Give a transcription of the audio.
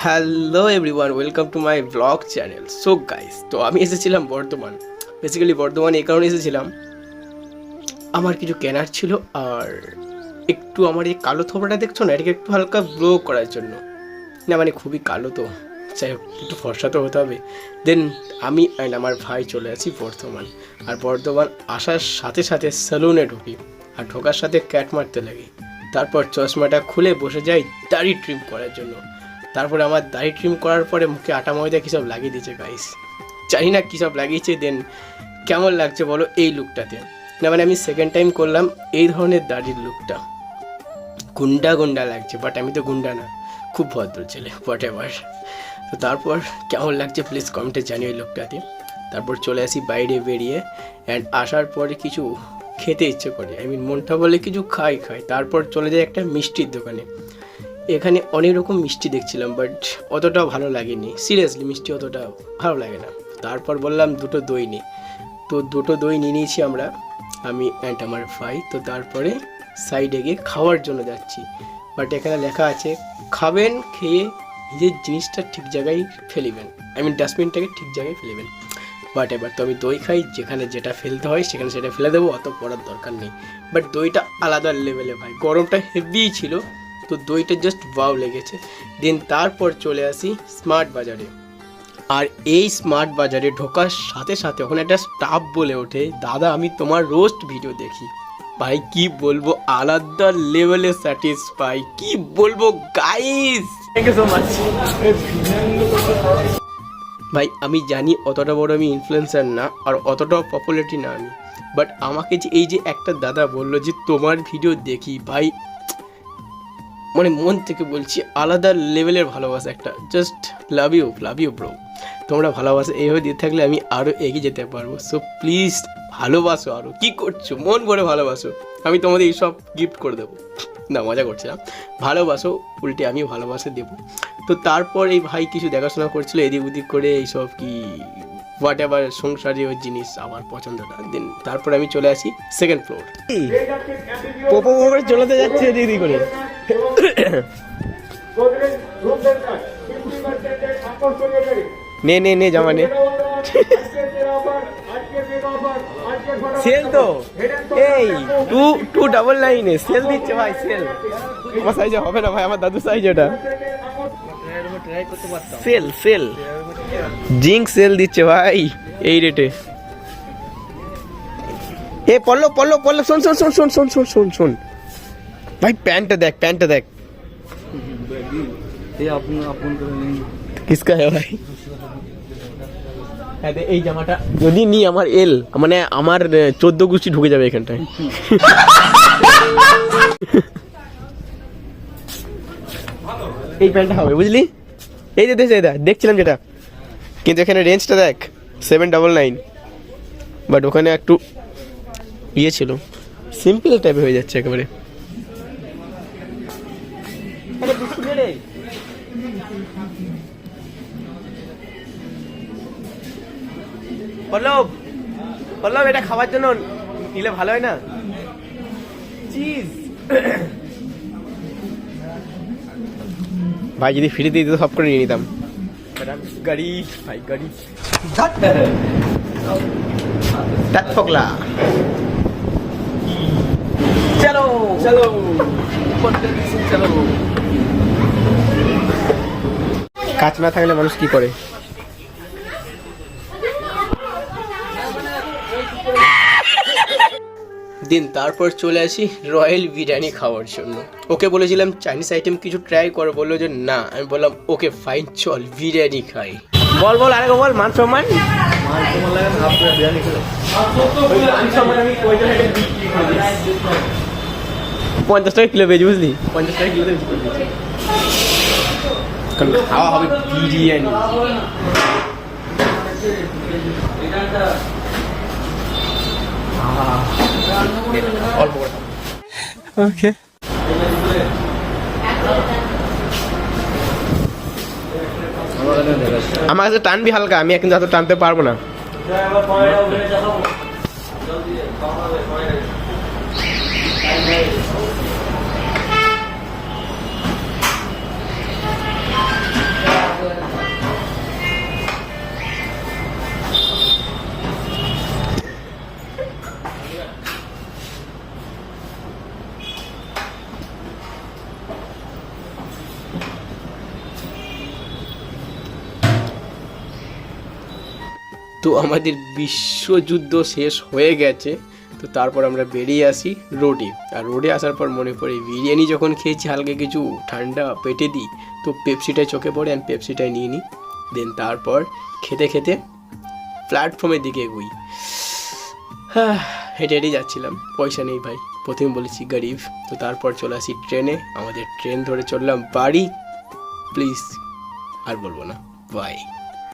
Hello everyone, welcome to my blog channel. So guys, তো আমি এসেছিলাম বর্ধমান। বেসিক্যালি বর্ধমান এই কারণে এসেছিলাম, আমার কিছু কেনার ছিল। আর একটু আমার এই কালো থোবড়াটা দেখছো না, এটাকে একটু হালকা গ্লো করার জন্য। না মানে খুবই কালো তো, যাই হোক একটু ফর্সা তো হতে হবে। দেন আমি অ্যান্ড আমার ভাই চলে আসি বর্ধমান। আর বর্ধমান আসার সাথে সাথে সেলুনে ঢুকি, আর ঢোকার সাথে ক্যাট মারতে লাগি। তারপর চশমাটা খুলে বসে যাই দাড়ি ট্রিম করার জন্য। তারপরে আমার দাড়ি ট্রিম করার পরে মুখে আটা ময়দা কী সব লাগিয়ে দিয়েছে গাইস, জানি না কী সব লাগিয়েছে। দেন কেমন লাগছে বলো এই লুকটাতে? না মানে আমি সেকেন্ড টাইম করলাম এই ধরনের দাড়ির লুকটা, গুন্ডা গুন্ডা লাগছে, বাট আমি তো গুন্ডা না, খুব ভদ্র ছেলে, হোয়াট এভার। তো তারপর কেমন লাগছে প্লিজ কমেন্টে জানিও এই লুকটাতে। তারপর চলে আসি বাইরে বেরিয়ে, অ্যান্ড আসার পরে কিছু খেতে ইচ্ছে করে, মনটা বলে কিছু খাই। তারপর চলে যাই একটা মিষ্টির দোকানে। এখানে অনেক রকম মিষ্টি দেখছিলাম, বাট অতটাও ভালো লাগেনি, সিরিয়াসলি মিষ্টি অতটা ভালো লাগে না। তারপর বললাম দুটো দই নিই, তো দুটো দই নিয়ে নিয়েছি আমি অ্যান্ড আমার ভাই। তো তারপরে সাইডে গিয়ে খাওয়ার জন্য যাচ্ছি, বাট এখানে লেখা আছে খাবেন, খেয়ে নিজের জিনিসটা ঠিক জায়গায় ফেলিবেন, ডাস্টবিনটাকে ঠিক জায়গায় ফেলিবেন। বাট এবার তো আমি দই খাই, যেখানে যেটা ফেলতে হয় সেখানে সেটা ফেলে দেবো, অত পড়ার দরকার নেই। বাট দইটা আলাদা লেভেলে ভাই, গরমটা হেভি ছিল, তো দইটা জাস্ট ওয়াও লেগেছে। দেন তারপর চলে আসি স্মার্ট বাজারে। আর এই স্মার্ট বাজারে ঢোকার সাথে সাথে ওখানে একটা স্টাফ বলে ওঠে, দাদা আমি তোমার রোস্ট ভিডিও দেখি। ভাই কি বলবো, আলাদা লেভেলে স্যাটিসফাই, কি বলবো guys, thank you so much. ভাই আমি জানি অতটা বড় আমি ইনফ্লুয়েন্সার না, আর অতটাও পপুলারিটি না আমি, বাট আমাকে যে এই যে একটা দাদা বললো যে তোমার ভিডিও দেখি, ভাই মানে মন থেকে বলছি আলাদা লেভেলের ভালোবাসা একটা, জাস্ট লাভ ইউ ব্রো। তোমরা ভালোবাসা এইভাবে দিয়ে থাকলে আমি আরও এগিয়ে যেতে পারবো। সো প্লিজ ভালোবাসো, আরও কী করছো, মন ভরে ভালোবাসো, আমি তোমাদের এইসব গিফট করে দেবো। না মজা করছিলাম, ভালোবাসো, উল্টে আমিও ভালোবাসা দেবো। তো তারপর এই ভাই কিছু দেখাশোনা করছিল এদিক ওদিক করে, এইসব কি হোয়াট এভার সংসারীয় জিনিস আমার পছন্দটা। দেন তারপর আমি চলে আসি সেকেন্ড ফ্লোর। পোপো করে চলাতে যাচ্ছে এদিক করে। নে জামা নে, সেল তো এই 299 সেল দিচ্ছে ভাই, সেল আমার সাইজে হবে না ভাই, আমার দাদু সাইজ ওটা। সেল জিঙ্ক সেল দিচ্ছে ভাই এই রেটে। এ পল্লব শোন ভাই, প্যান্টটা দেখ কিসকা है ভাই? এই জামাটা যদি নি আমার এল, মানে আমার 14 গুষ্টি ঢুকে যাবে এখানটায়। এই প্যান্টটা হবে বুঝলি, এই যে দেখছিলাম যেটা, কিন্তু এখানে রেঞ্জটা দেখ 799, বাট ওখানে একটু ইয়ে ছিল, সিম্পল টাইপের হয়ে যাচ্ছে একেবারে। পল্লব এটা খাওয়ার জন্য নিলে ভালো হয় না, চিজ। ভাই যদি ফ্রি দিয়ে দিত সব করে নিয়ে নিতাম, গাড়ি ভাই গাড়ি ফকলা। চলো কাজ না থাকলে মানুষ কি করে? দিন তারপর চলে আসি রয়্যাল বিরিয়ানি খাওয়ার জন্য। ওকে বলেছিলাম চাইনিজ আইটেম কিছু ট্রাই করো, বললো যে না। আমি বললাম ওকে ফাইন, চল বিরিয়ানি খাই। বল আরে বল, মান সম্মান লাগে না, বিরিয়ানি খেলো। 50 টাকা কিলো পেয়েছি বুঝলি, 50 টাকা কিলোতে বেশি করে দিয়েছি, কারণ খাওয়া হবে বিরিয়ানি। অল্প করে ওকে। আমার কাছে টানবি হালকা, আমি কিন্তু এত টানতে পারবো না। তো আমাদের বিশ্বযুদ্ধ শেষ হয়ে গেছে। তো তারপর আমরা বেরিয়ে আসি রোডে, আর রোডে আসার পর মনে পড়ে বিরিয়ানি যখন খেয়েছি হালকা কিছু ঠান্ডা পেটে দিই, তো পেপসিটাই চোখে পড়ে অ্যান্ড পেপসিটাই নিয়ে নিই। দেন তারপর খেতে খেতে প্ল্যাটফর্মের দিকে এগোই। হ্যাঁ, হেঁটে হেঁটেই যাচ্ছিলাম, পয়সা নেই ভাই, প্রথমে বলেছি গরিব। তো তারপর চলে আসি ট্রেনে, আমাদের ট্রেন ধরে চললাম বাড়ি। প্লিজ আর বলবো না, বাই।